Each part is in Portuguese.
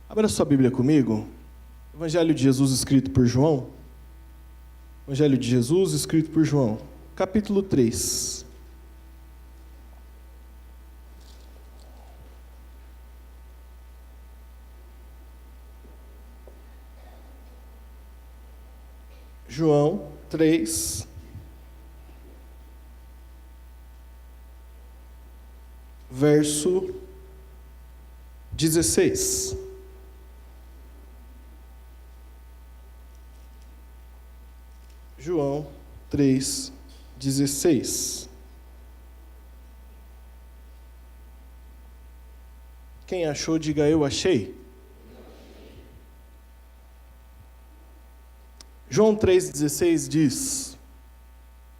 Abra sua Bíblia comigo. Evangelho de Jesus escrito por João. Evangelho de Jesus escrito por João, capítulo 3. João 3, verso 16. João 3, 16. Quem achou, diga eu achei. João 3,16 diz,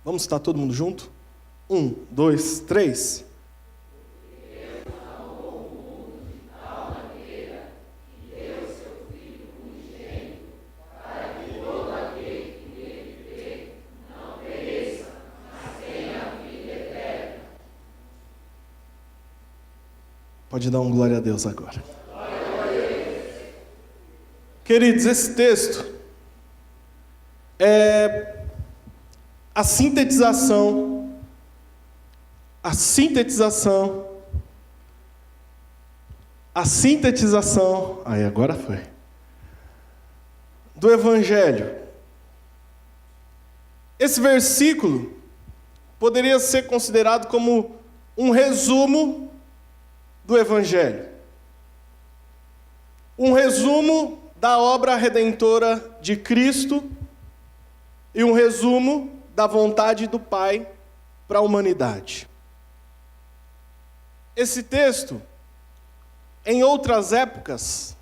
vamos estar todo mundo junto? 1, 2, 3. Pode dar um glória a Deus agora. Queridos, esse texto é a sintetização, aí agora foi, do Evangelho. Esse versículo poderia ser considerado como um resumo do Evangelho. Um resumo da obra redentora de Cristo e um resumo da vontade do Pai para a humanidade. Esse texto, em outras épocas,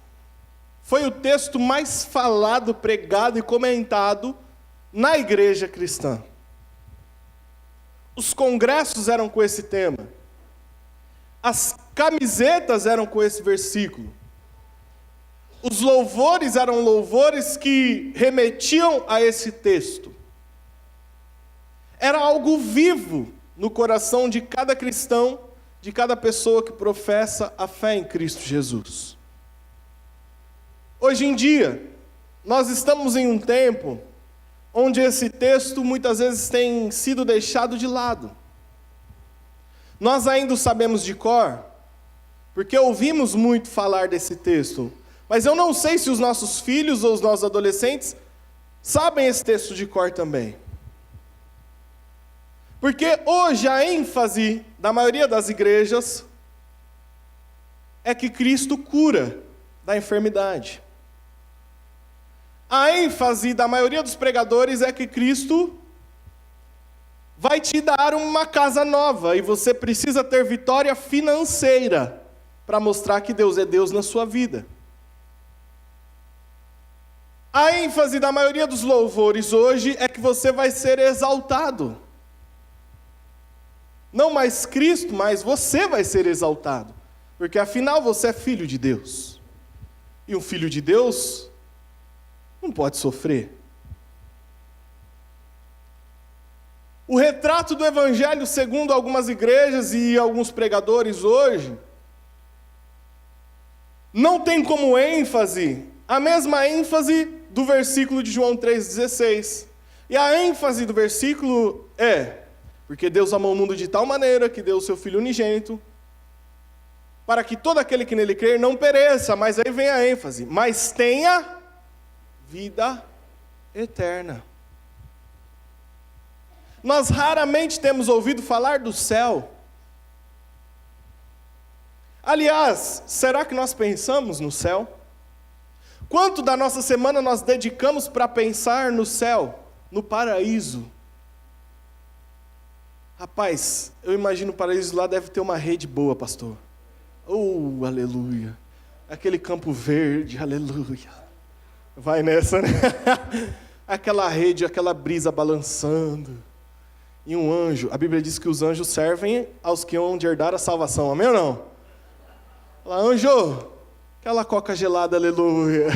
foi o texto mais falado, pregado e comentado na igreja cristã. Os congressos eram com esse tema. As camisetas eram com esse versículo. Os louvores eram louvores que remetiam a esse texto. Era algo vivo no coração de cada cristão, de cada pessoa que professa a fé em Cristo Jesus. Hoje em dia, nós estamos em um tempo onde esse texto muitas vezes tem sido deixado de lado. Nós ainda o sabemos de cor, porque ouvimos muito falar desse texto, mas eu não sei se os nossos filhos ou os nossos adolescentes sabem esse texto de cor também. Porque hoje a ênfase da maioria das igrejas é que Cristo cura da enfermidade. A ênfase da maioria dos pregadores é que Cristo vai te dar uma casa nova e você precisa ter vitória financeira para mostrar que Deus é Deus na sua vida. A ênfase da maioria dos louvores hoje é que você vai ser exaltado. Não mais Cristo, mas você vai ser exaltado. Porque afinal você é filho de Deus. E um filho de Deus não pode sofrer. O retrato do Evangelho, segundo algumas igrejas e alguns pregadores hoje, não tem como ênfase a mesma ênfase do versículo de João 3,16. E a ênfase do versículo é: porque Deus amou o mundo de tal maneira que deu o seu Filho unigênito, para que todo aquele que nele crer não pereça, mas aí vem a ênfase, mas tenha vida eterna. Nós raramente temos ouvido falar do céu. Aliás, será que nós pensamos no céu? Quanto da nossa semana nós dedicamos para pensar no céu, no paraíso? Rapaz, eu imagino o paraíso lá deve ter uma rede boa, pastor. Oh, aleluia. Aquele campo verde, aleluia. Vai nessa, né? Aquela rede, aquela brisa balançando. E um anjo, a Bíblia diz que os anjos servem aos que hão de herdar a salvação, amém ou não? Fala, anjo, aquela coca gelada, aleluia.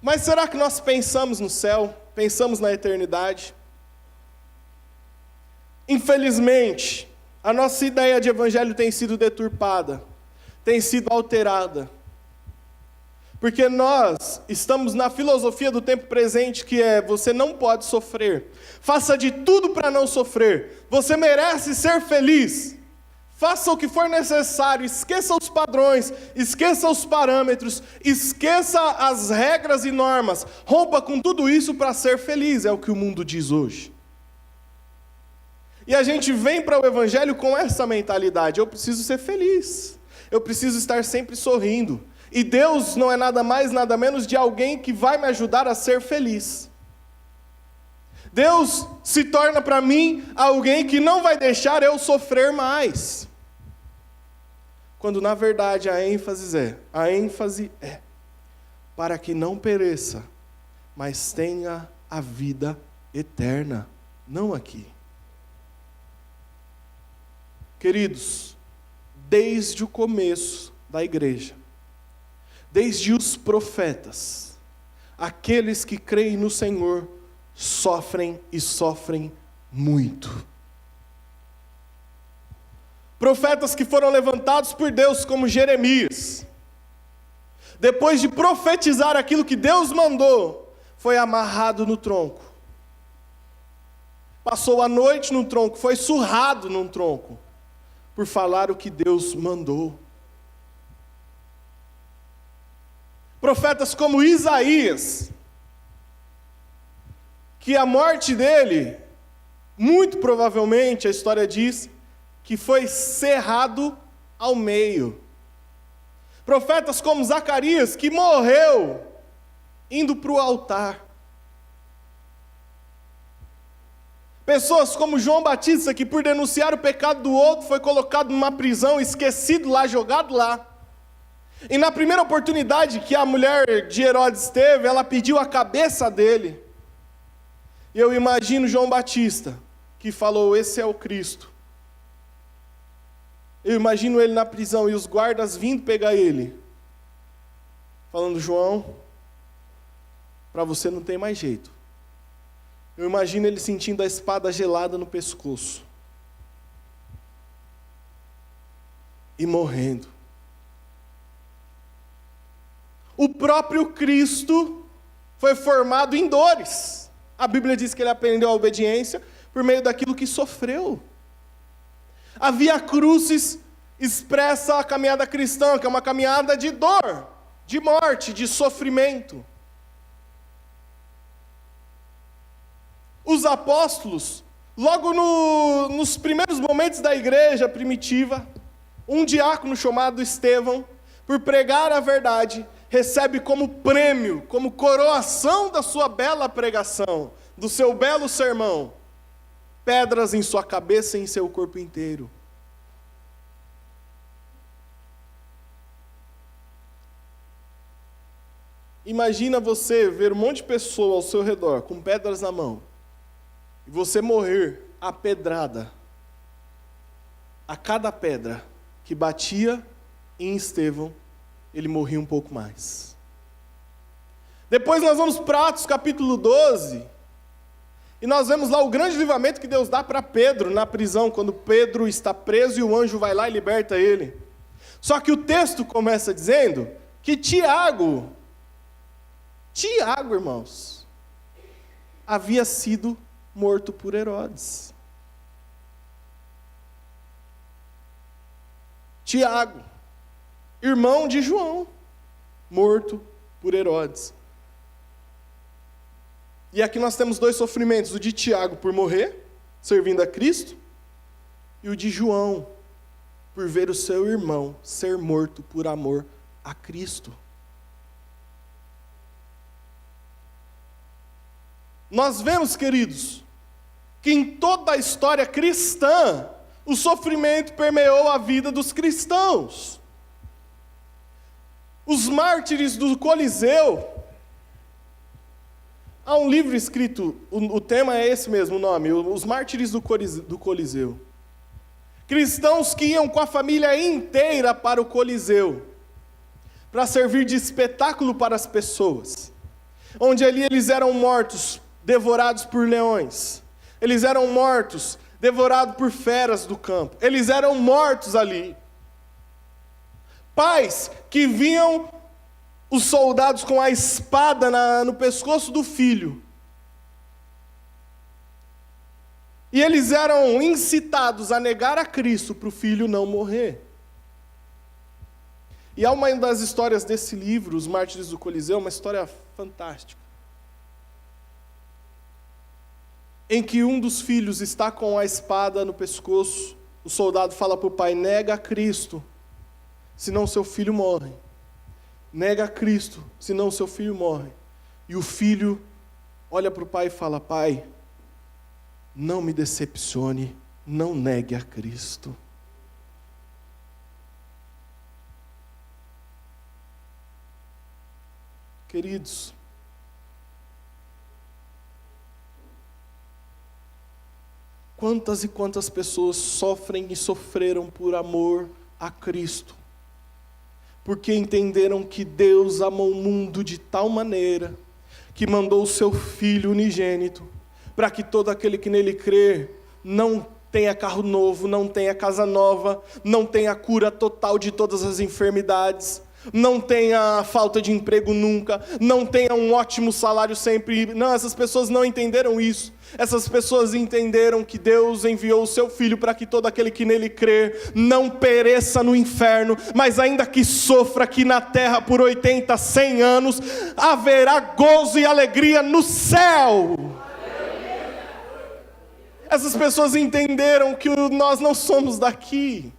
Mas será que nós pensamos no céu? Pensamos na eternidade? Infelizmente, a nossa ideia de evangelho tem sido deturpada. tem sido alterada. Porque nós estamos na filosofia do tempo presente, que é: você não pode sofrer. Faça de tudo para não sofrer. Você merece ser feliz. Faça o que for necessário. Esqueça os padrões, esqueça os parâmetros, esqueça as regras e normas. Rompa com tudo isso para ser feliz, é o que o mundo diz hoje. E a gente vem para o Evangelho com essa mentalidade: eu preciso ser feliz, eu preciso estar sempre sorrindo. E Deus não é nada mais, nada menos de alguém que vai me ajudar a ser feliz. Deus se torna para mim alguém que não vai deixar eu sofrer mais. Quando na verdade a ênfase é para que não pereça, mas tenha a vida eterna, não aqui. Queridos, desde o começo da igreja, desde os profetas, aqueles que creem no Senhor sofrem e sofrem muito. Profetas que foram levantados por Deus, como Jeremias, depois de profetizar aquilo que Deus mandou, foi amarrado no tronco. Passou a noite no tronco, foi surrado num tronco, por falar o que Deus mandou. Profetas como Isaías, que a morte dele, muito provavelmente, a história diz, que foi cerrado ao meio. Profetas como Zacarias, que morreu indo para o altar. Pessoas como João Batista, que por denunciar o pecado do outro, foi colocado numa prisão, esquecido lá, jogado lá. E na primeira oportunidade que a mulher de Herodes teve, ela pediu a cabeça dele. E eu imagino João Batista, que falou: esse é o Cristo. Eu imagino ele na prisão e os guardas vindo pegar ele, falando: João, para você não tem mais jeito. Eu imagino ele sentindo a espada gelada no pescoço e morrendo. O próprio Cristo foi formado em dores. A Bíblia diz que ele aprendeu a obediência por meio daquilo que sofreu. A Via Crucis expressa a caminhada cristã, que é uma caminhada de dor, de morte, de sofrimento. Os apóstolos, logo nos primeiros momentos da igreja primitiva, um diácono chamado Estevão, por pregar a verdade, recebe como prêmio, como coroação da sua bela pregação, do seu belo sermão, pedras em sua cabeça e em seu corpo inteiro. Imagina você ver um monte de pessoa ao seu redor com pedras na mão e você morrer a pedrada. A cada pedra que batia em Estevão, ele morria um pouco mais. Depois nós vamos para Atos capítulo 12, e nós vemos lá o grande livramento que Deus dá para Pedro na prisão, quando Pedro está preso e o anjo vai lá e liberta ele. Só que o texto começa dizendo que Tiago, irmãos, havia sido morto por Herodes. Tiago, irmão de João, morto por Herodes. E aqui nós temos dois sofrimentos: o de Tiago por morrer, servindo a Cristo, e o de João por ver o seu irmão ser morto por amor a Cristo. Nós vemos, queridos, que em toda a história cristã, o sofrimento permeou a vida dos cristãos. Os mártires do Coliseu. Há um livro escrito, o tema é esse mesmo, o nome, Os Mártires do Coliseu. Cristãos que iam com a família inteira para o Coliseu, para servir de espetáculo para as pessoas, onde ali eles eram mortos, devorados por leões, eles eram mortos, devorados por feras do campo, eles eram mortos ali, Pais que viam os soldados com a espada no pescoço do filho. E eles eram incitados a negar a Cristo para o filho não morrer. E há uma das histórias desse livro, Os Mártires do Coliseu, uma história fantástica. Em que um dos filhos está com a espada no pescoço, o soldado fala para o pai: nega a Cristo, senão seu filho morre. Nega a Cristo, senão seu filho morre. E o filho olha para o pai e fala: pai, não me decepcione, não negue a Cristo. Queridos, quantas e quantas pessoas sofrem e sofreram por amor a Cristo, porque entenderam que Deus amou o mundo de tal maneira, que mandou o seu Filho unigênito, para que todo aquele que nele crê não tenha carro novo, não tenha casa nova, não tenha cura total de todas as enfermidades, não tenha falta de emprego nunca, não tenha um ótimo salário sempre. Não, essas pessoas não entenderam isso. Essas pessoas entenderam que Deus enviou o seu Filho para que todo aquele que nele crer não pereça no inferno, mas ainda que sofra aqui na terra por 80, 100 anos, haverá gozo e alegria no céu. Essas pessoas entenderam que nós não somos daqui.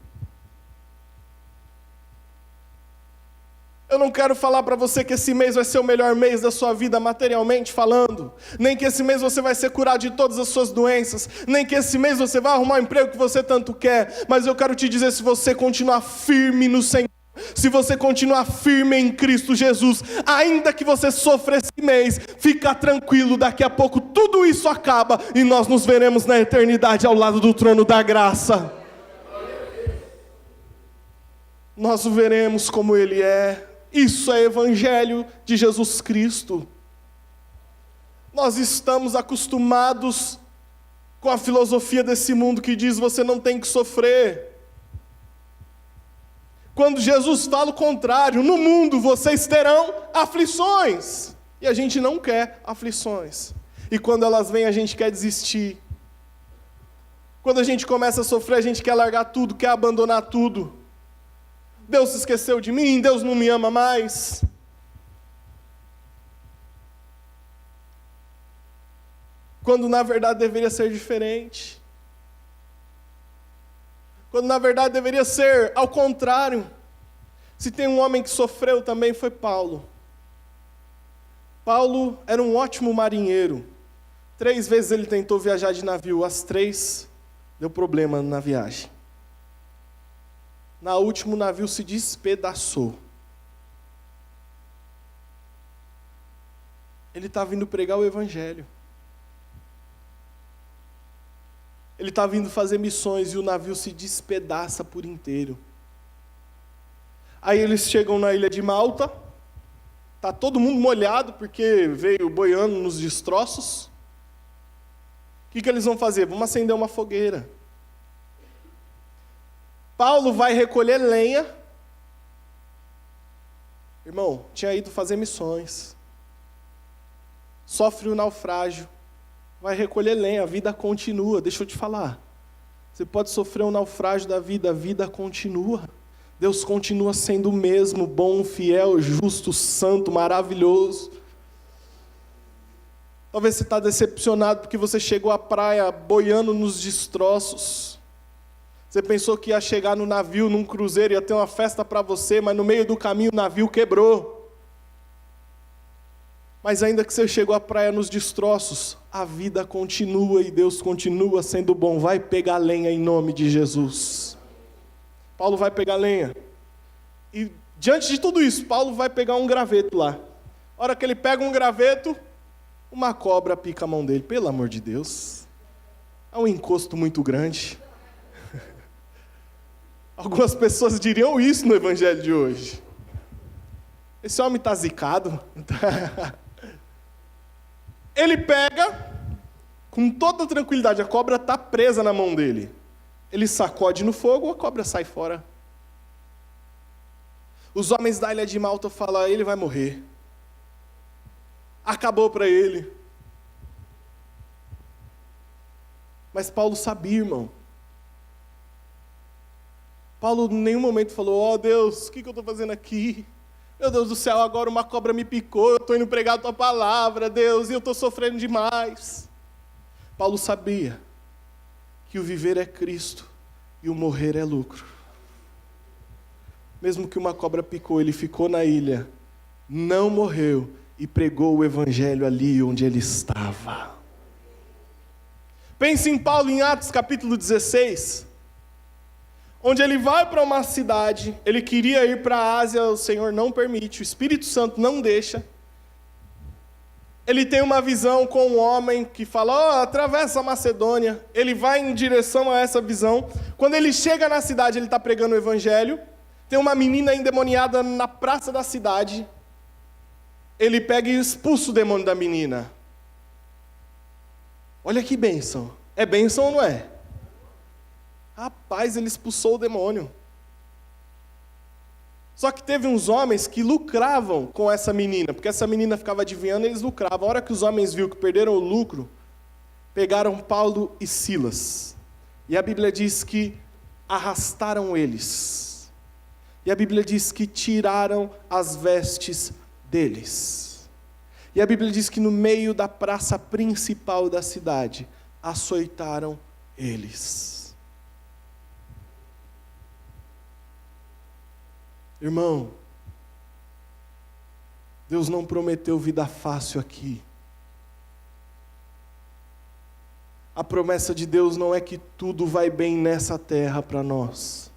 Eu não quero falar para você que esse mês vai ser o melhor mês da sua vida materialmente falando, nem que esse mês você vai ser curado de todas as suas doenças, nem que esse mês você vai arrumar o emprego que você tanto quer, mas eu quero te dizer, se você continuar firme no Senhor, se você continuar firme em Cristo Jesus, ainda que você sofra esse mês, fica tranquilo, daqui a pouco tudo isso acaba e nós nos veremos na eternidade ao lado do trono da graça. Nós o veremos como Ele é. Isso é Evangelho de Jesus Cristo. Nós estamos acostumados com a filosofia desse mundo que diz: você não tem que sofrer. Quando Jesus fala o contrário: no mundo vocês terão aflições. E a gente não quer aflições. E quando elas vêm, a gente quer desistir. Quando a gente começa a sofrer, a gente quer largar tudo, quer abandonar tudo. Deus se esqueceu de mim, Deus não me ama mais. Quando na verdade deveria ser diferente. Quando na verdade deveria ser ao contrário. Se tem um homem que sofreu também, foi Paulo. Paulo era um ótimo marinheiro. 3 vezes ele tentou viajar de navio, as 3 deu problema na viagem. Na última, o navio se despedaçou. Ele está vindo pregar o Evangelho. Ele está vindo fazer missões e o navio se despedaça por inteiro. Aí eles chegam na ilha de Malta. Está todo mundo molhado porque veio boiando nos destroços. O que eles vão fazer? Vamos acender uma fogueira. Paulo vai recolher lenha. Irmão, tinha ido fazer missões. Sofre o naufrágio. Vai recolher lenha, a vida continua. Deixa eu te falar. Você pode sofrer um naufrágio da vida, a vida continua. Deus continua sendo o mesmo, bom, fiel, justo, santo, maravilhoso. Talvez você está decepcionado porque você chegou à praia boiando nos destroços. Você pensou que ia chegar no navio, num cruzeiro, ia ter uma festa para você, mas no meio do caminho o navio quebrou. Mas ainda que você chegou à praia nos destroços, a vida continua e Deus continua sendo bom. Vai pegar lenha em nome de Jesus. Paulo vai pegar lenha. E diante de tudo isso, Paulo vai pegar um graveto lá. A hora que ele pega um graveto, uma cobra pica a mão dele. Pelo amor de Deus. É um encosto muito grande. Algumas pessoas diriam isso no Evangelho de hoje. Esse homem está zicado. Ele pega, com toda tranquilidade, a cobra está presa na mão dele. Ele sacode no fogo, a cobra sai fora. Os homens da ilha de Malta falam, ele vai morrer. Acabou para ele. Mas Paulo sabia, irmão. Paulo em nenhum momento falou, Deus, o que eu estou fazendo aqui? Meu Deus do céu, agora uma cobra me picou, eu estou indo pregar a tua palavra, Deus, e eu estou sofrendo demais. Paulo sabia que o viver é Cristo e o morrer é lucro. Mesmo que uma cobra picou, ele ficou na ilha, não morreu e pregou o evangelho ali onde ele estava. Pense em Paulo em Atos capítulo 16, onde ele vai para uma cidade, ele queria ir para a Ásia, o Senhor não permite, o Espírito Santo não deixa. Ele tem uma visão com um homem que fala, atravessa a Macedônia. Ele vai em direção a essa visão. Quando ele chega na cidade, ele está pregando o evangelho. Tem uma menina endemoniada na praça da cidade. Ele pega e expulsa o demônio da menina. Olha que bênção. É bênção ou não é? Rapaz, ele expulsou o demônio. Só que teve uns homens que lucravam com essa menina, porque essa menina ficava adivinhando e eles lucravam. A hora que os homens viram que perderam o lucro, pegaram Paulo e Silas. E a Bíblia diz que arrastaram eles. E a Bíblia diz que tiraram as vestes deles. E a Bíblia diz que no meio da praça principal da cidade, açoitaram eles. Irmão, Deus não prometeu vida fácil aqui. A promessa de Deus não é que tudo vai bem nessa terra para nós.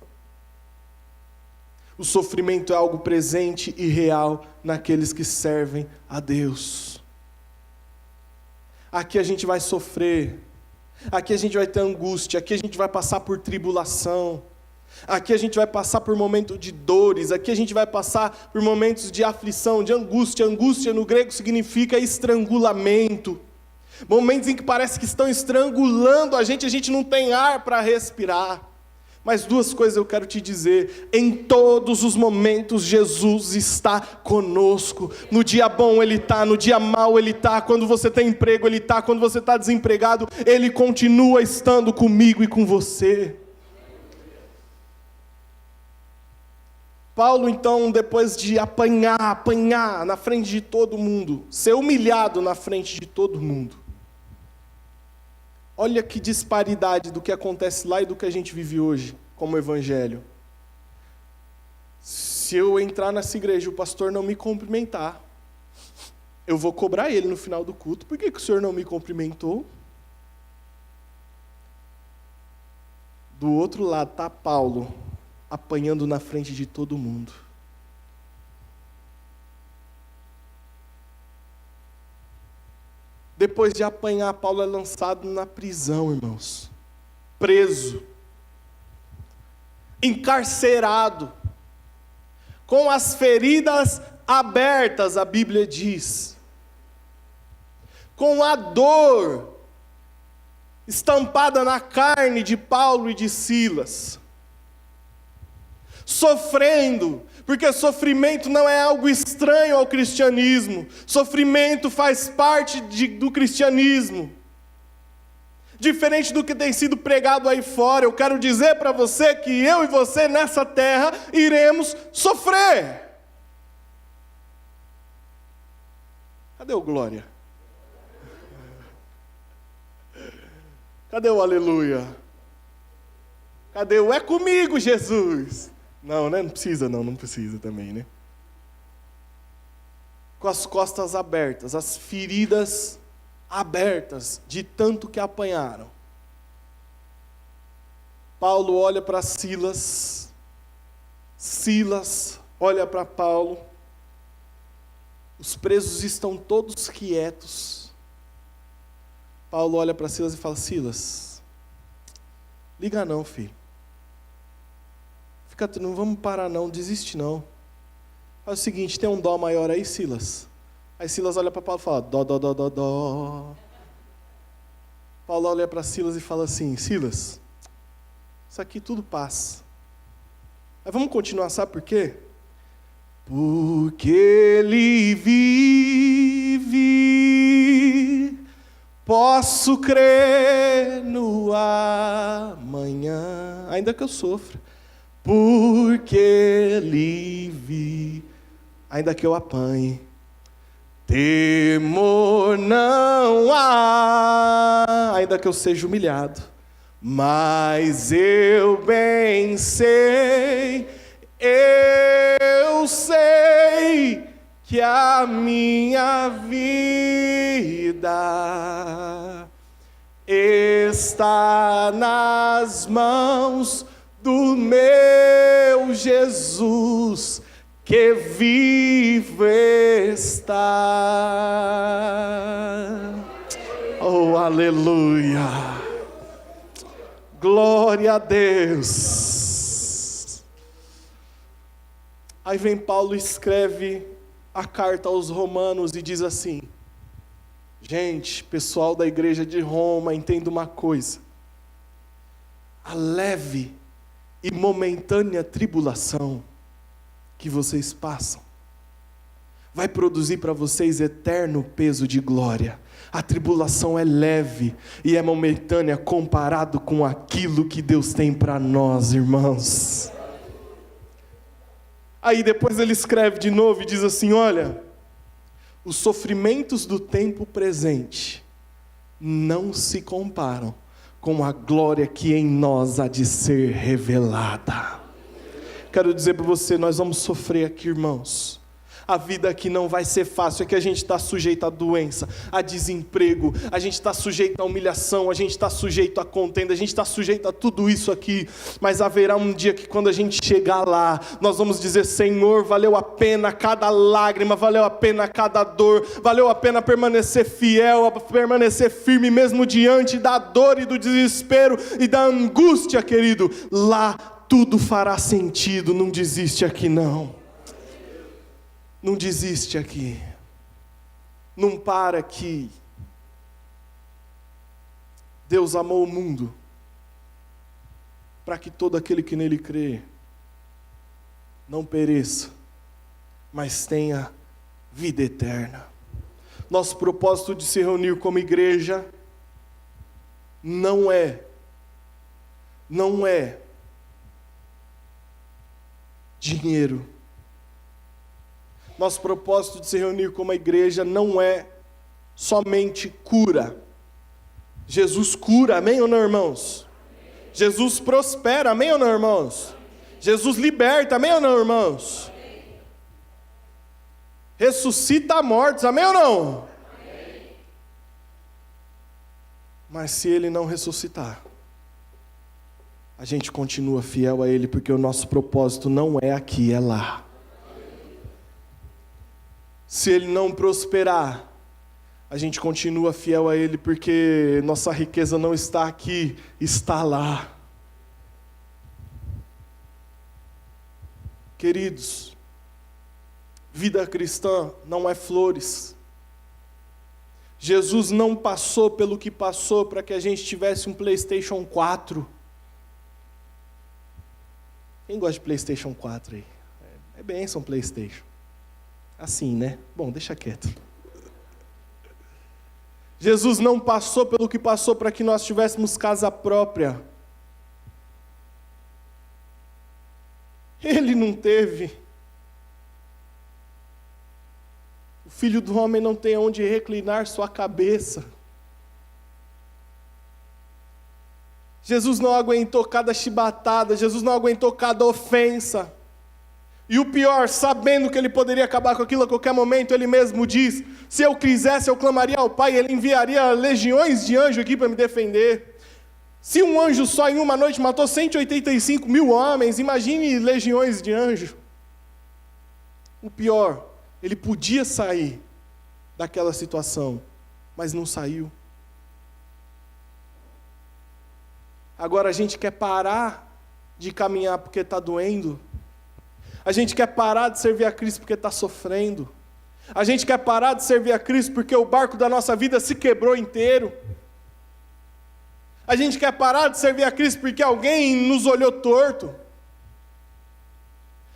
O sofrimento é algo presente e real naqueles que servem a Deus. Aqui a gente vai sofrer, aqui a gente vai ter angústia, aqui a gente vai passar por tribulação. Aqui a gente vai passar por momentos de dores, aqui a gente vai passar por momentos de aflição, de angústia. Angústia no grego significa estrangulamento. Momentos em que parece que estão estrangulando a gente não tem ar para respirar. Mas duas coisas eu quero te dizer, em todos os momentos Jesus está conosco. No dia bom Ele está, no dia mau Ele está, quando você tem emprego Ele está, quando você está desempregado, Ele continua estando comigo e com você. Paulo, então, depois de apanhar na frente de todo mundo, ser humilhado na frente de todo mundo, olha que disparidade do que acontece lá e do que a gente vive hoje, como evangelho. Se eu entrar nessa igreja e o pastor não me cumprimentar, eu vou cobrar ele no final do culto. Por que o senhor não me cumprimentou? Do outro lado está Paulo, apanhando na frente de todo mundo. Depois de apanhar, Paulo é lançado na prisão, irmãos. Preso. Encarcerado. Com as feridas abertas, a Bíblia diz. Com a dor estampada na carne de Paulo e de Silas. Sofrendo, porque sofrimento não é algo estranho ao cristianismo. Sofrimento faz parte do cristianismo. Diferente do que tem sido pregado aí fora, eu quero dizer para você que eu e você nessa terra iremos sofrer. Cadê o glória? Cadê o aleluia? Cadê o é comigo, Jesus? Não, né? Não precisa também, né? Com as costas abertas, as feridas abertas, de tanto que apanharam. Paulo olha para Silas, Silas olha para Paulo, os presos estão todos quietos. Paulo olha para Silas e fala, Silas, liga não, filho. Não vamos parar não, desiste não. Faz o seguinte, tem um dó maior aí, Silas? Aí Silas olha para Paulo e fala, dó. Paulo olha para Silas e fala assim, Silas, isso aqui tudo passa. Mas vamos continuar, sabe por quê? porque Ele vive, posso crer no amanhã, ainda que eu sofra, porque Ele vive, ainda que eu apanhe. Temor não há, ainda que eu seja humilhado, mas eu bem sei, eu sei que a minha vida está nas mãos do meu Jesus, que vivo está. Oh, aleluia! Glória a Deus! Aí vem Paulo e escreve a carta aos Romanos e diz assim: gente, pessoal da igreja de Roma, entenda uma coisa. A leve e momentânea tribulação que vocês passam vai produzir para vocês eterno peso de glória. A tribulação é leve e é momentânea comparado com aquilo que Deus tem para nós, irmãos. Aí depois ele escreve de novo e diz assim: olha, os sofrimentos do tempo presente não se comparam com a glória que em nós há de ser revelada. Quero dizer para você, nós vamos sofrer aqui, irmãos. A vida aqui não vai ser fácil, é que a gente está sujeito a doença, a desemprego, a gente está sujeito a humilhação, a gente está sujeito a contenda, a gente está sujeito a tudo isso aqui, mas haverá um dia que quando a gente chegar lá, nós vamos dizer: Senhor, valeu a pena cada lágrima, valeu a pena cada dor, valeu a pena permanecer fiel, permanecer firme mesmo diante da dor e do desespero e da angústia, querido. Lá tudo fará sentido, não desiste aqui não. Não desiste aqui. Não para aqui. Deus amou o mundo para que todo aquele que nele crê não pereça, mas tenha vida eterna. Nosso propósito de se reunir como igreja não é dinheiro. Nosso propósito de se reunir como igreja não é somente cura. Jesus cura, amém ou não, irmãos? Jesus prospera, amém ou não, irmãos? Jesus liberta, amém ou não, irmãos? Ressuscita mortos, amém ou não? Mas se Ele não ressuscitar, a gente continua fiel a Ele, porque o nosso propósito não é aqui, é lá. Se Ele não prosperar, a gente continua fiel a Ele, porque nossa riqueza não está aqui, está lá. Queridos, vida cristã não é flores. Jesus não passou pelo que passou para que a gente tivesse um PlayStation 4. Quem gosta de PlayStation 4 aí? É bênção PlayStation. Assim, né? Bom, deixa quieto. Jesus não passou pelo que passou para que nós tivéssemos casa própria. Ele não teve. O Filho do Homem não tem onde reclinar sua cabeça. Jesus não aguentou cada chibatada, Jesus não aguentou cada ofensa. E o pior, sabendo que ele poderia acabar com aquilo a qualquer momento, ele mesmo diz: se eu quisesse, eu clamaria ao Pai, ele enviaria legiões de anjos aqui para me defender. Se um anjo só em uma noite matou 185 mil homens, imagine legiões de anjos. O pior, ele podia sair daquela situação, mas não saiu. Agora a gente quer parar de caminhar porque está doendo. A gente quer parar de servir a Cristo porque está sofrendo. A gente quer parar de servir a Cristo porque o barco da nossa vida se quebrou inteiro. A gente quer parar de servir a Cristo porque alguém nos olhou torto.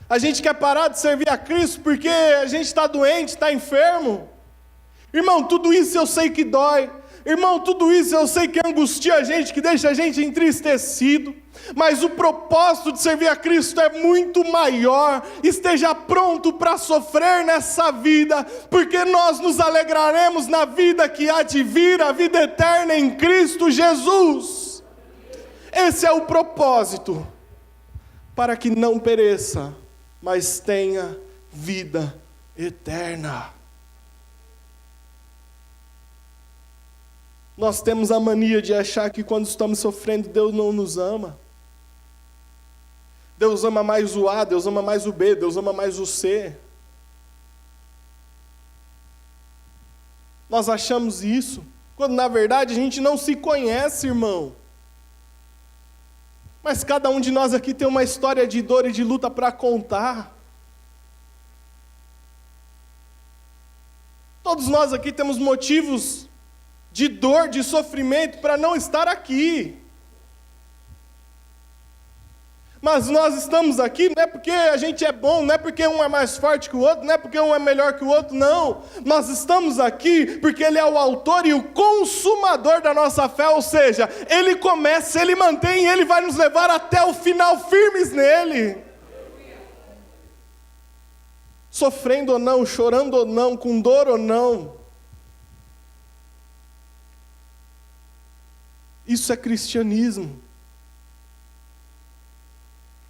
A gente quer parar de servir a Cristo porque a gente está doente, está enfermo. Irmão, tudo isso eu sei que dói. Irmão, tudo isso eu sei que angustia a gente, que deixa a gente entristecido. Mas o propósito de servir a Cristo é muito maior. Esteja pronto para sofrer nessa vida, porque nós nos alegraremos na vida que há de vir, a vida eterna em Cristo Jesus. Esse é o propósito, para que não pereça, mas tenha vida eterna. Nós temos a mania de achar que quando estamos sofrendo, Deus não nos ama. Deus ama mais o A, Deus ama mais o B, Deus ama mais o C. Nós achamos isso, quando na verdade a gente não se conhece, irmão. Mas cada um de nós aqui tem uma história de dor e de luta para contar. Todos nós aqui temos motivos de dor, de sofrimento para não estar aqui. Mas nós estamos aqui não é porque a gente é bom, não é porque um é mais forte que o outro, não é porque um é melhor que o outro, não. Nós estamos aqui porque Ele é o autor e o consumador da nossa fé, ou seja, Ele começa, Ele mantém e Ele vai nos levar até o final firmes nele. Sofrendo ou não, chorando ou não, com dor ou não. Isso é cristianismo.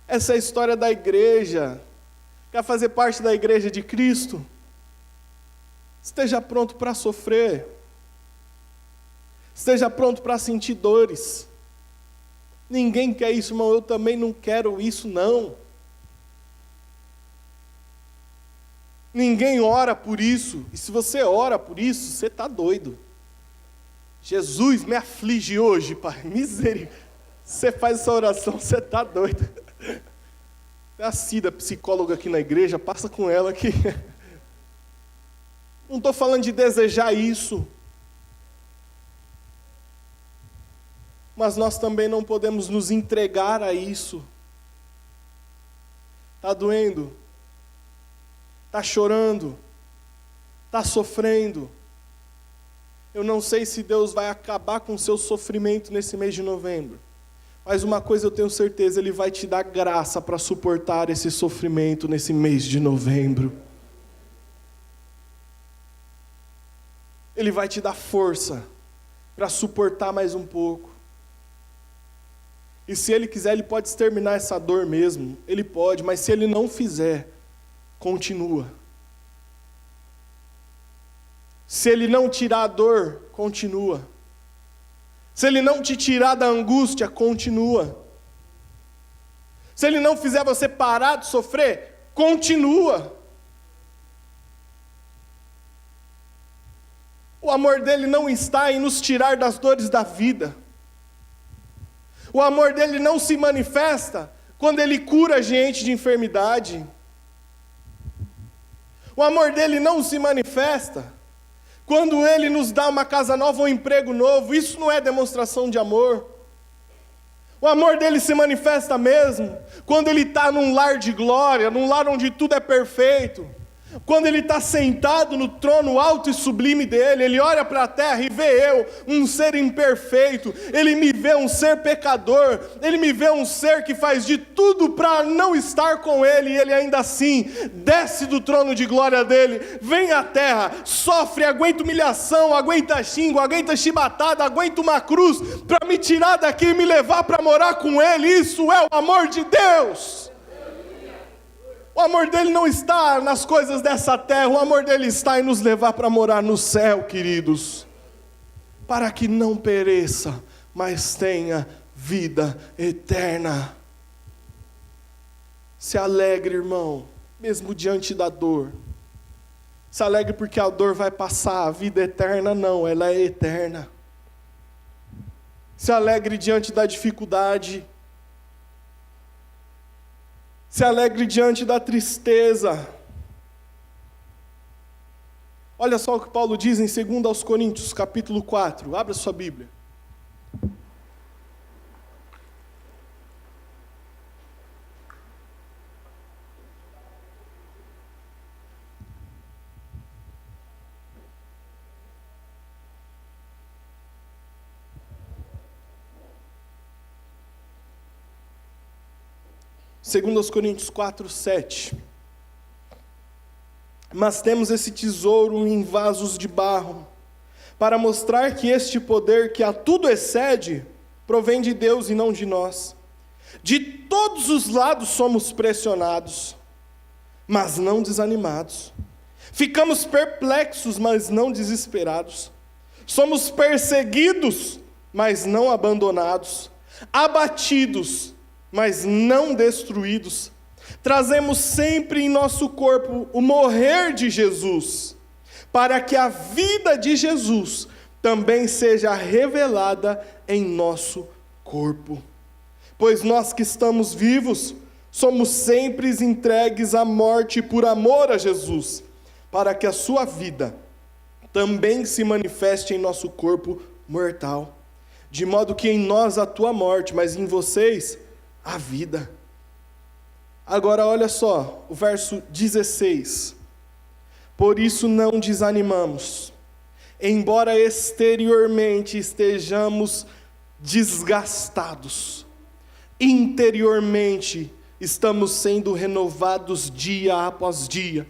Essa é a história da igreja. Quer fazer parte da igreja de Cristo? Esteja pronto para sofrer. Esteja pronto para sentir dores. Ninguém quer isso, irmão. Eu também não quero isso, não. Ninguém ora por isso. E se você ora por isso, você está doido. Jesus, me aflige hoje, Pai. Misericórdia. Você faz essa oração, você está doido. Tem a Cida, psicóloga aqui na igreja, passa com ela aqui. Não estou falando de desejar isso. Mas nós também não podemos nos entregar a isso. Está doendo? Está chorando? Está sofrendo? Eu não sei se Deus vai acabar com o seu sofrimento nesse mês de novembro. Mas uma coisa eu tenho certeza, Ele vai te dar graça para suportar esse sofrimento nesse mês de novembro. Ele vai te dar força para suportar mais um pouco. E se Ele quiser, Ele pode exterminar essa dor mesmo. Ele pode, mas se Ele não fizer, continua. Se Ele não tirar a dor, continua. Se Ele não te tirar da angústia, continua. Se Ele não fizer você parar de sofrer, continua. O amor dele não está em nos tirar das dores da vida. O amor dele não se manifesta quando Ele cura a gente de enfermidade. O amor dele não se manifesta quando Ele nos dá uma casa nova ou um emprego novo. Isso não é demonstração de amor. O amor dele se manifesta mesmo quando Ele está num lar de glória, num lar onde tudo é perfeito. Quando Ele está sentado no trono alto e sublime dele, Ele olha para a terra e vê eu, um ser imperfeito. Ele me vê um ser pecador. Ele me vê um ser que faz de tudo para não estar com Ele. E Ele ainda assim desce do trono de glória dele, vem à terra, sofre, aguenta humilhação, aguenta xingo, aguenta chibatada, aguenta uma cruz para me tirar daqui e me levar para morar com Ele. Isso é o amor de Deus. O amor dele não está nas coisas dessa terra, o amor dele está em nos levar para morar no céu, queridos. Para que não pereça, mas tenha vida eterna. Se alegre, irmão, mesmo diante da dor. Se alegre porque a dor vai passar, a vida eterna não, ela é eterna. Se alegre diante da dificuldade. Se alegre diante da tristeza. Olha só o que Paulo diz em 2 Coríntios, capítulo 4. Abra sua Bíblia. 2 Coríntios 4:7. Mas temos esse tesouro em vasos de barro, para mostrar que este poder que a tudo excede, provém de Deus e não de nós. De todos os lados somos pressionados, mas não desanimados. Ficamos perplexos, mas não desesperados. Somos perseguidos, mas não abandonados. Abatidos, mas não destruídos. Trazemos sempre em nosso corpo o morrer de Jesus, para que a vida de Jesus também seja revelada em nosso corpo. Pois nós que estamos vivos, somos sempre entregues à morte por amor a Jesus, para que a sua vida também se manifeste em nosso corpo mortal. De modo que em nós atua a morte, mas em vocês a vida. Agora olha só, o verso 16. Por isso não desanimamos, embora exteriormente estejamos desgastados, interiormente estamos sendo renovados dia após dia,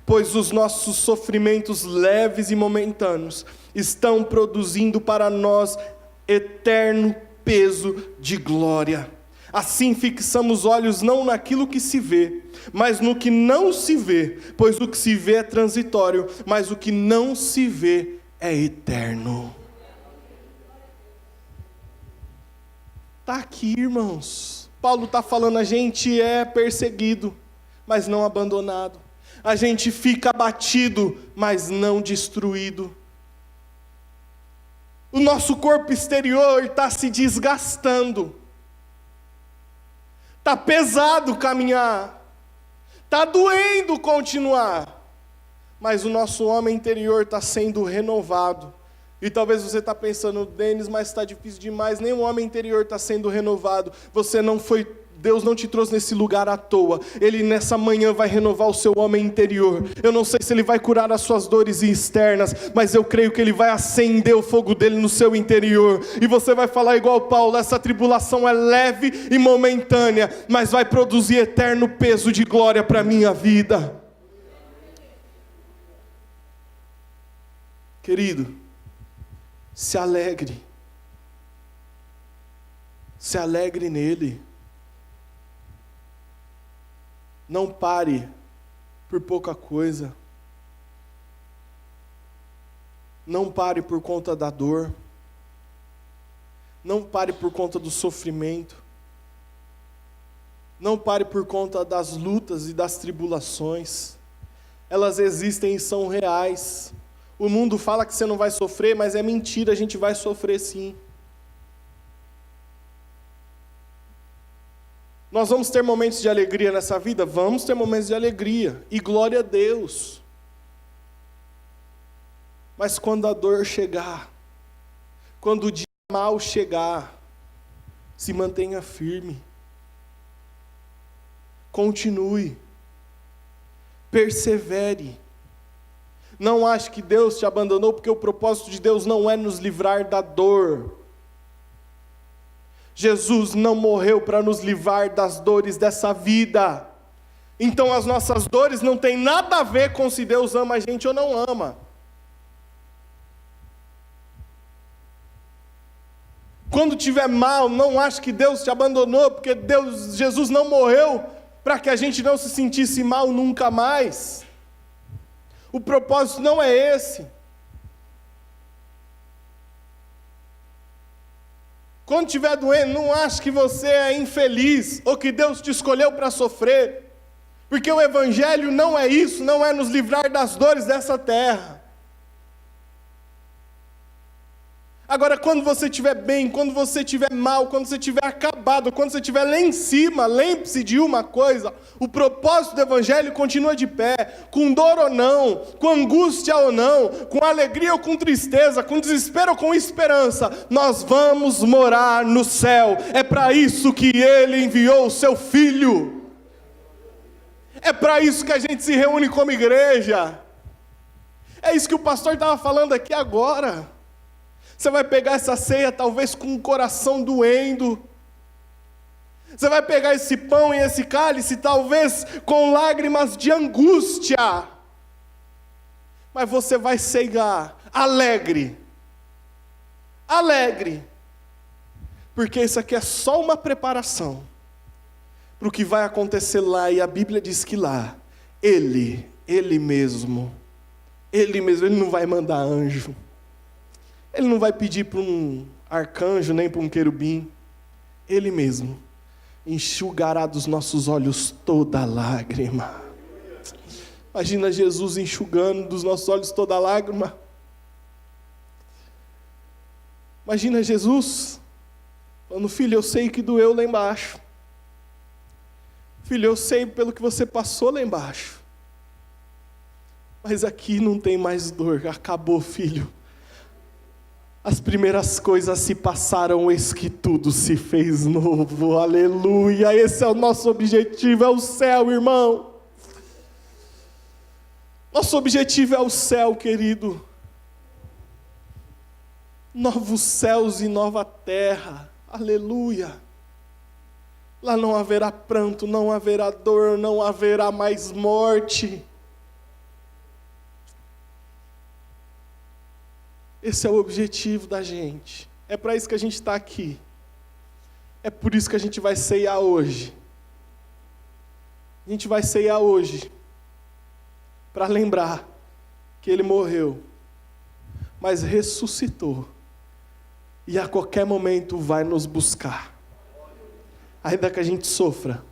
pois os nossos sofrimentos leves e momentâneos estão produzindo para nós eterno peso de glória. Assim fixamos olhos não naquilo que se vê, mas no que não se vê, pois o que se vê é transitório, mas o que não se vê é eterno. Está aqui, irmãos. Paulo está falando, a gente é perseguido, mas não abandonado. A gente fica abatido, mas não destruído. O nosso corpo exterior está se desgastando. Está pesado caminhar, está doendo continuar, mas o nosso homem interior está sendo renovado. E talvez você está pensando, Denis, mas está difícil demais, nem o homem interior está sendo renovado. Deus não te trouxe nesse lugar à toa. Ele nessa manhã vai renovar o seu homem interior. Eu não sei se Ele vai curar as suas dores externas, mas eu creio que Ele vai acender o fogo dele no seu interior. E você vai falar igual Paulo, essa tribulação é leve e momentânea, mas vai produzir eterno peso de glória para a minha vida. Querido, se alegre. Se alegre nele. Não pare por pouca coisa. Não pare por conta da dor. Não pare por conta do sofrimento. Não pare por conta das lutas e das tribulações. Elas existem e são reais. O mundo fala que você não vai sofrer, mas é mentira, a gente vai sofrer sim. Nós vamos ter momentos de alegria nessa vida? Vamos ter momentos de alegria, e glória a Deus. Mas quando a dor chegar, quando o dia mal chegar, se mantenha firme. Continue. Persevere. Não ache que Deus te abandonou, porque o propósito de Deus não é nos livrar da dor. Jesus não morreu para nos livrar das dores dessa vida. Então as nossas dores não têm nada a ver com se Deus ama a gente ou não ama. Quando tiver mal, não ache que Deus te abandonou, porque Jesus não morreu para que a gente não se sentisse mal nunca mais. O propósito não é esse. Quando estiver doendo, não ache que você é infeliz, ou que Deus te escolheu para sofrer, porque o Evangelho não é isso, não é nos livrar das dores dessa terra. Agora, quando você estiver bem, quando você estiver mal, quando você estiver acabado, quando você estiver lá em cima, lembre-se de uma coisa: o propósito do Evangelho continua de pé, com dor ou não, com angústia ou não, com alegria ou com tristeza, com desespero ou com esperança, nós vamos morar no céu. É para isso que Ele enviou o Seu Filho. É para isso que a gente se reúne como igreja. É isso que o pastor estava falando aqui agora. Você vai pegar essa ceia talvez com o coração doendo. Você vai pegar esse pão e esse cálice, talvez com lágrimas de angústia, mas você vai cegar alegre, porque isso aqui é só uma preparação para o que vai acontecer lá, e a Bíblia diz que lá, Ele mesmo, Ele não vai mandar anjo, Ele não vai pedir para um arcanjo, nem para um querubim, Ele mesmo enxugará dos nossos olhos toda lágrima. Imagina Jesus enxugando dos nossos olhos toda lágrima. Imagina Jesus falando: filho, eu sei que doeu lá embaixo. Filho, eu sei pelo que você passou lá embaixo. Mas aqui não tem mais dor, acabou, filho. As primeiras coisas se passaram, eis que tudo se fez novo, aleluia. Esse é o nosso objetivo, é o céu, irmão. Nosso objetivo é o céu, querido. Novos céus e nova terra, aleluia. Lá não haverá pranto, não haverá dor, não haverá mais morte. Esse é o objetivo da gente. É para isso que a gente está aqui. É por isso que a gente vai ceiar hoje. A gente vai ceiar hoje para lembrar que Ele morreu, mas ressuscitou. E a qualquer momento vai nos buscar. Ainda que a gente sofra.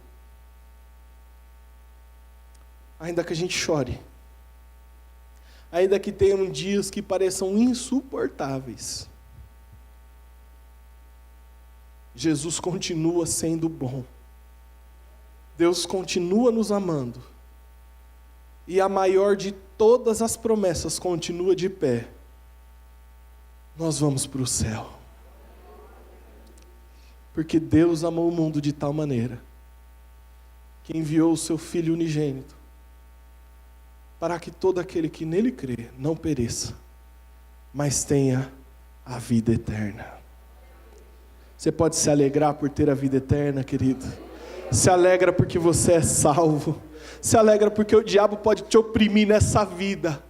Ainda que a gente chore. Ainda que tenham dias que pareçam insuportáveis, Jesus continua sendo bom. Deus continua nos amando. E a maior de todas as promessas continua de pé. Nós vamos para o céu. Porque Deus amou o mundo de tal maneira que enviou o seu Filho unigênito, para que todo aquele que nele crê não pereça, mas tenha a vida eterna. Você pode se alegrar por ter a vida eterna, querido. Se alegra porque você é salvo. Se alegra porque o diabo pode te oprimir nessa vida.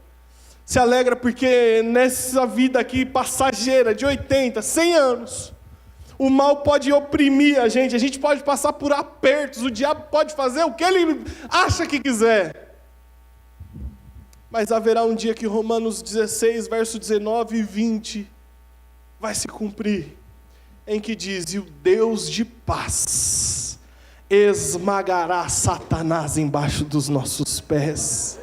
Se alegra porque nessa vida aqui passageira de 80, 100 anos, o mal pode oprimir a gente pode passar por apertos, o diabo pode fazer o que ele acha que quiser. Mas haverá um dia que Romanos 16, verso 19 e 20, vai se cumprir, em que diz: e o Deus de paz esmagará Satanás embaixo dos nossos pés.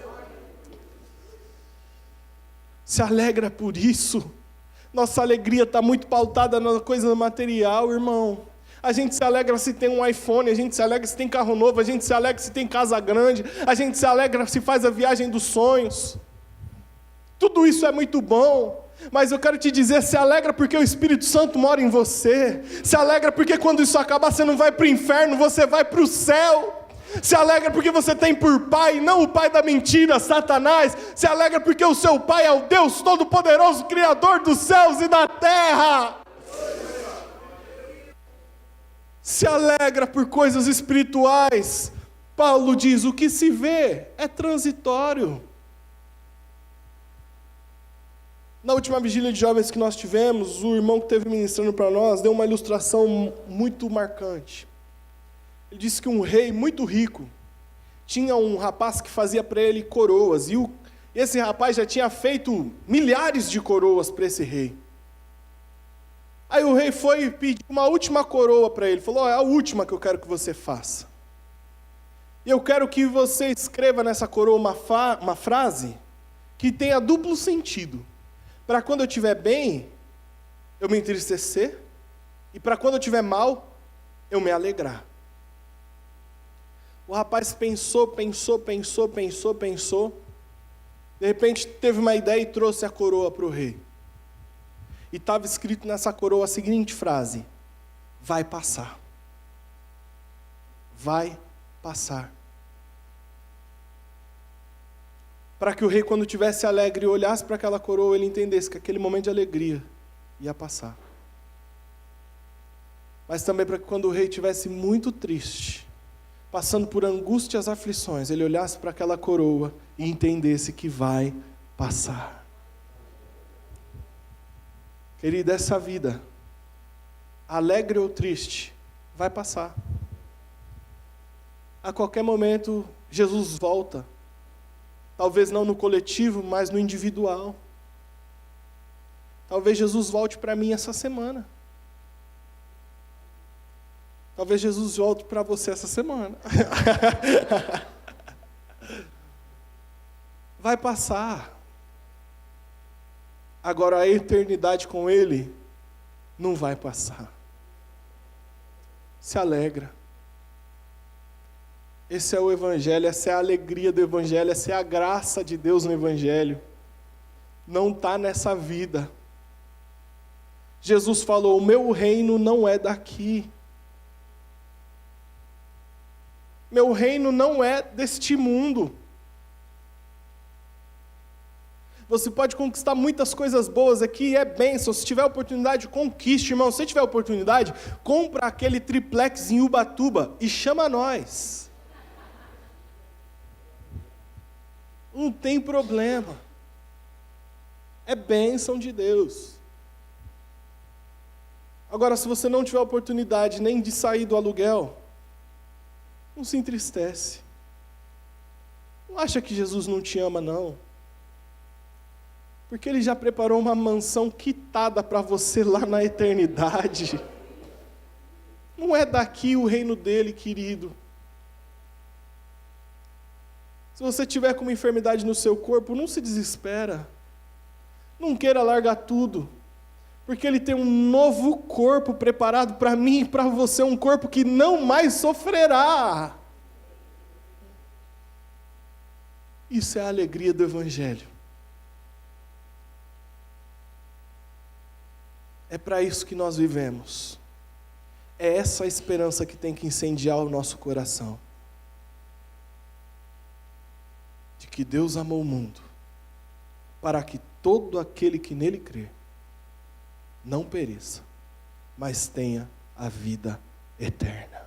Se alegra por isso. Nossa alegria está muito pautada na coisa material, irmão. A gente se alegra se tem um iPhone, a gente se alegra se tem carro novo, a gente se alegra se tem casa grande, a gente se alegra se faz a viagem dos sonhos. Tudo isso é muito bom, mas eu quero te dizer, se alegra porque o Espírito Santo mora em você. Se alegra porque quando isso acabar você não vai para o inferno, você vai para o céu. Se alegra porque você tem por pai, não o pai da mentira, Satanás. Se alegra porque o seu pai é o Deus Todo-Poderoso, Criador dos céus e da terra. Se alegra por coisas espirituais. Paulo diz: o que se vê é transitório. Na última vigília de jovens que nós tivemos, o irmão que esteve ministrando para nós deu uma ilustração muito marcante. Ele disse que um rei muito rico tinha um rapaz que fazia para ele coroas, e esse rapaz já tinha feito milhares de coroas para esse rei. Aí o rei foi pedir uma última coroa para ele, falou: é a última que eu quero que você faça. E eu quero que você escreva nessa coroa uma frase que tenha duplo sentido. Para quando eu estiver bem, eu me entristecer, e para quando eu estiver mal, eu me alegrar. O rapaz pensou, de repente teve uma ideia e trouxe a coroa para o rei. E estava escrito nessa coroa a seguinte frase: vai passar. Vai passar. Para que o rei, quando estivesse alegre e olhasse para aquela coroa, ele entendesse que aquele momento de alegria ia passar. mas também para que quando o rei estivesse muito triste, passando por angústias e aflições, ele olhasse para aquela coroa e entendesse que vai passar. Querido, essa vida, alegre ou triste, vai passar. A qualquer momento, Jesus volta. Talvez não no coletivo, mas no individual. Talvez Jesus volte para mim essa semana. Talvez Jesus volte para você essa semana. Vai passar. Agora a eternidade com Ele não vai passar. Se alegra. Esse é o Evangelho, essa é a alegria do Evangelho, essa é a graça de Deus no Evangelho. Não está nessa vida. Jesus falou, o meu reino não é daqui. Meu reino não é deste mundo. Você pode conquistar muitas coisas boas aqui, é bênção. Se tiver oportunidade, conquiste, irmão. Se tiver oportunidade, compra aquele triplex em Ubatuba e chama nós. Não tem problema. É bênção de Deus. Agora, se você não tiver oportunidade nem de sair do aluguel, não se entristece. Não acha que Jesus não te ama, não. Porque Ele já preparou uma mansão quitada para você lá na eternidade. Não é daqui o reino dele, querido. Se você tiver com uma enfermidade no seu corpo, não se desespera. Não queira largar tudo. Porque Ele tem um novo corpo preparado para mim e para você, um corpo que não mais sofrerá. Isso é a alegria do Evangelho. É para isso que nós vivemos. É essa a esperança que tem que incendiar o nosso coração. De que Deus amou o mundo, para que todo aquele que nele crê, não pereça, mas tenha a vida eterna.